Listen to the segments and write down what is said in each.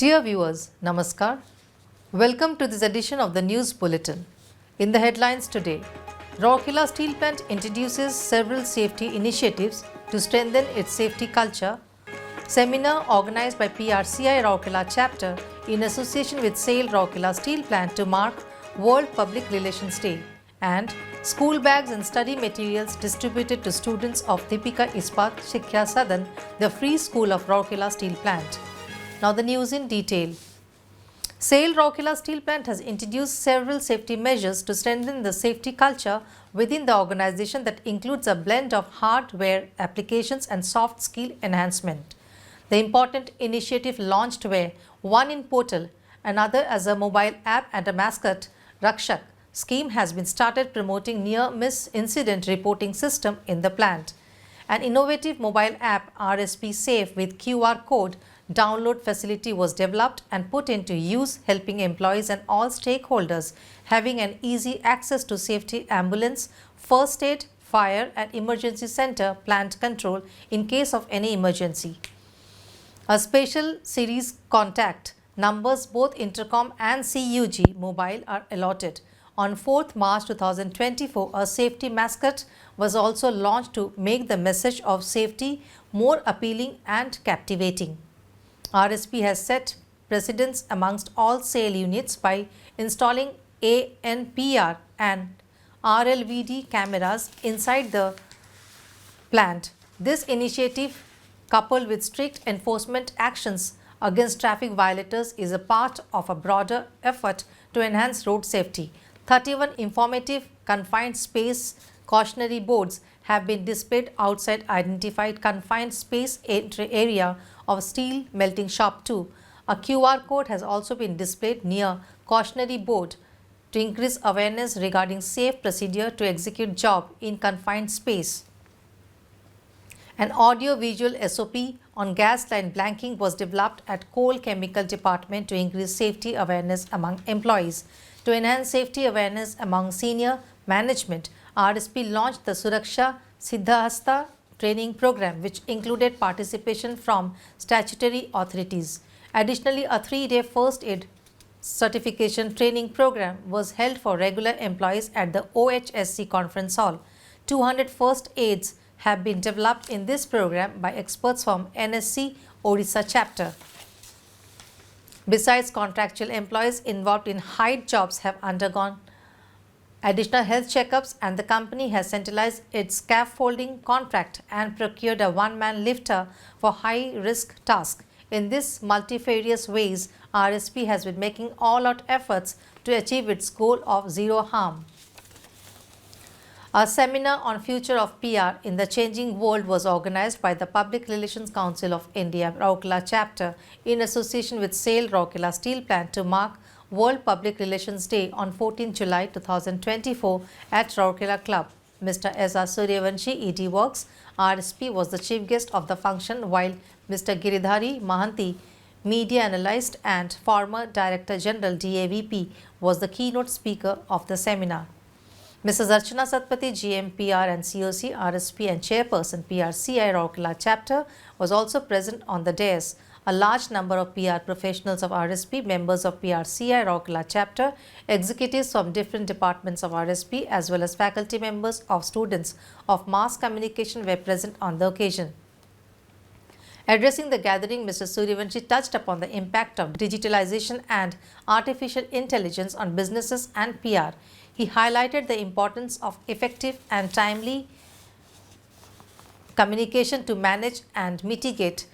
Dear viewers, Namaskar. Welcome to this edition of the News Bulletin. In the headlines today, Rourkela Steel Plant introduces several safety initiatives to strengthen its safety culture. Seminar organized by PRCI Rourkela chapter in association with SAIL Rourkela Steel Plant to mark World Public Relations Day. And school bags and study materials distributed to students of Deepika Ispat Shiksha Sadan, the free school of Rourkela Steel Plant. Now the news in detail. SAIL Rourkela Steel Plant has introduced several safety measures to strengthen the safety culture within the organization that includes a blend of hardware applications and soft skill enhancement. The important initiative launched were one in portal, another as a mobile app and a mascot, Rakshak scheme has been started promoting near-miss incident reporting system in the plant. An innovative mobile app RSP Safe with QR code download facility was developed and put into use, helping employees and all stakeholders having an easy access to safety ambulance, first aid, fire and emergency center plant control in case of any emergency. A special series contact numbers both intercom and CUG mobile are allotted. On 4th March 2024, a safety mascot was also launched to make the message of safety more appealing and captivating. RSP has set precedents amongst all SAIL units by installing ANPR and RLVD cameras inside the plant. This initiative, coupled with strict enforcement actions against traffic violators, is a part of a broader effort to enhance road safety. 31 informative confined space cautionary boards have been displayed outside identified confined space entry area of Steel Melting Shop 2. A QR code has also been displayed near cautionary board to increase awareness regarding safe procedure to execute job in confined space. An audio-visual SOP on gas line blanking was developed at Coal Chemical Department to increase safety awareness among employees. To enhance safety awareness among senior management, RSP launched the Suraksha Siddhahasta training program, which included participation from statutory authorities. Additionally, a 3-day first aid certification training program was held for regular employees at the OHSC conference hall. 200 first aids have been developed in this program by experts from NSC Odisha chapter. Besides, contractual employees involved in height jobs have undergone additional health checkups, and the company has centralized its scaffolding contract and procured a one-man lifter for high-risk tasks. In this multifarious ways, RSP has been making all-out efforts to achieve its goal of zero harm. A seminar on future of PR in the changing world was organized by the Public Relations Council of India Rourkela chapter in association with SAIL Rourkela Steel Plant to mark World Public Relations Day on 14 July 2024 at Rourkela Club. Mr. S.R. Suryavanshi, ED Works, RSP, was the chief guest of the function, while Mr. Giridhari Mahanti, media analyst and former Director General DAVP, was the keynote speaker of the seminar. Mrs. Archana Satpathy, GM PR and COC, RSP and Chairperson PRCI Rourkela chapter was also present on the dais. A large number of PR professionals of RSP, members of PRCI Rourkela chapter, executives from different departments of RSP as well as faculty members of students of mass communication were present on the occasion. Addressing the gathering, Mr. Suryavanshi touched upon the impact of digitalization and artificial intelligence on businesses and PR. He highlighted the importance of effective and timely communication to manage and mitigate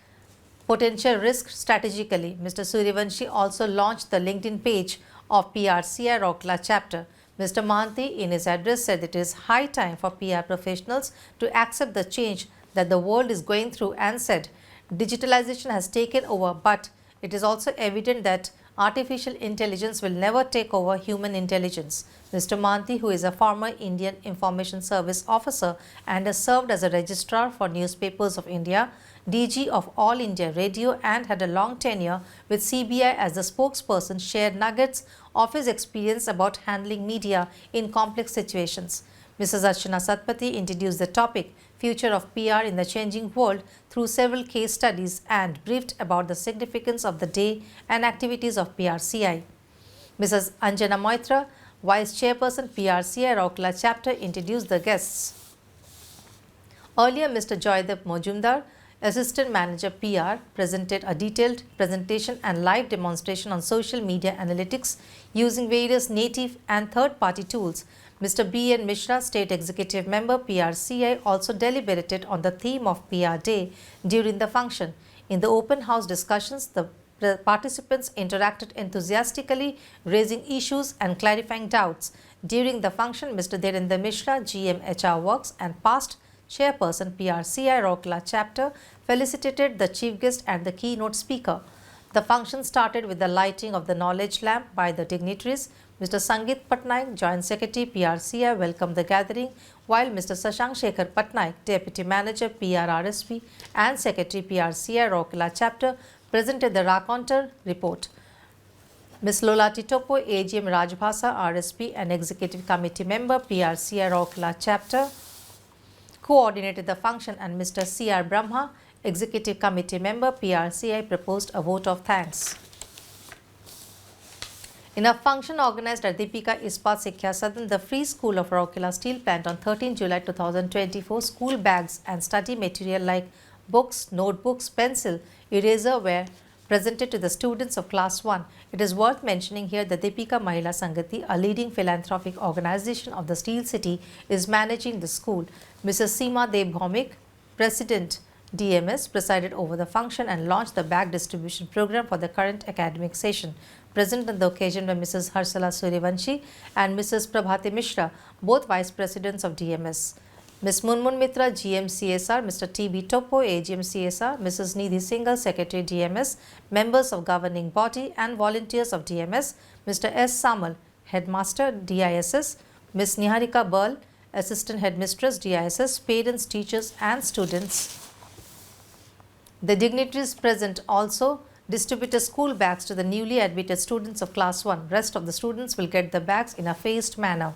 potential risks strategically. Mr. Suryavanshi also launched the LinkedIn page of PRCI Rourkela chapter. Mr. Mahanti in his address said it is high time for PR professionals to accept the change that the world is going through and said digitalization has taken over, but it is also evident that artificial intelligence will never take over human intelligence. Mr. Mahanti, who is a former Indian Information Service officer and has served as a registrar for Newspapers of India, DG of All India Radio and had a long tenure with CBI as the spokesperson, shared nuggets of his experience about handling media in complex situations. Mrs. Archana Satpathy introduced the topic Future of PR in the Changing World through several case studies and briefed about the significance of the day and activities of PRCI. Mrs. Anjana Moitra, Vice Chairperson PRCI Rourkela Chapter, introduced the guests. Earlier, Mr. Joydeep Mojumdar, Assistant Manager PR, presented a detailed presentation and live demonstration on social media analytics using various native and third-party tools. Mr. B.N. Mishra, State Executive Member PRCI, also deliberated on the theme of PR Day during the function. In the open house discussions, the participants interacted enthusiastically, raising issues and clarifying doubts. During the function, Mr. Dhirendra Mishra, GM HR Works and past Chairperson PRCI Rourkela Chapter, felicitated the chief guest and the keynote speaker. The function started with the lighting of the knowledge lamp by the dignitaries. Mr. Sangeet Patnaik, Joint Secretary PRCI, welcomed the gathering, while Mr. Sashank Shekhar Patnaik, Deputy Manager PRRSP and Secretary PRCI Rourkela Chapter, presented the raconteur report. Ms. Lola Titopo, AGM Rajbhasa RSP and Executive Committee Member PRCI Rourkela Chapter, coordinated the function, and Mr. C.R. Brahma, Executive Committee Member PRCI, proposed a vote of thanks. In a function organized at Deepika Ispat Sikhya Sadan, the Free School of Rourkela Steel Plant on 13 July 2024, school bags and study material like books, notebooks, pencil, eraser were presented to the students of Class 1. It is worth mentioning here that Deepika Mahila Sangati, a leading philanthropic organization of the Steel City, is managing the school. Mrs. Seema Deb Bhaumik, President DMS, presided over the function and launched the bag distribution program for the current academic session. Present on the occasion were Mrs. Harsala Suryavanshi and Mrs. Prabhati Mishra, both Vice Presidents of DMS. Ms. Munmun Mitra, GM CSR, Mr. T.B. Topo, AGM CSR, Mrs. Nidhi Singhal, Secretary DMS, members of governing body and volunteers of DMS, Mr. S. Samal, Headmaster DISS, Ms. Niharika Burl, Assistant Headmistress DISS, parents, teachers and students. The dignitaries present also distributed school bags to the newly admitted students of Class 1. Rest of the students will get the bags in a phased manner.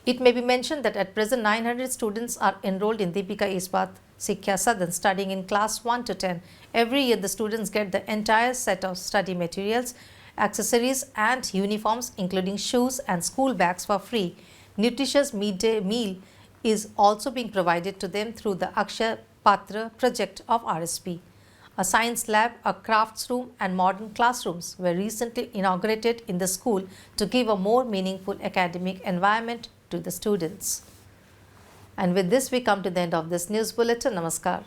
It may be mentioned that at present 900 students are enrolled in Deepika Ispat Sikhya Sadan studying in class 1 to 10. Every year the students get the entire set of study materials, accessories and uniforms including shoes and school bags for free. Nutritious midday meal is also being provided to them through the Akshaya Patra project of RSP. A science lab, a crafts room and modern classrooms were recently inaugurated in the school to give a more meaningful academic environment to the students. And with this we come to the end of this news bulletin. Namaskar.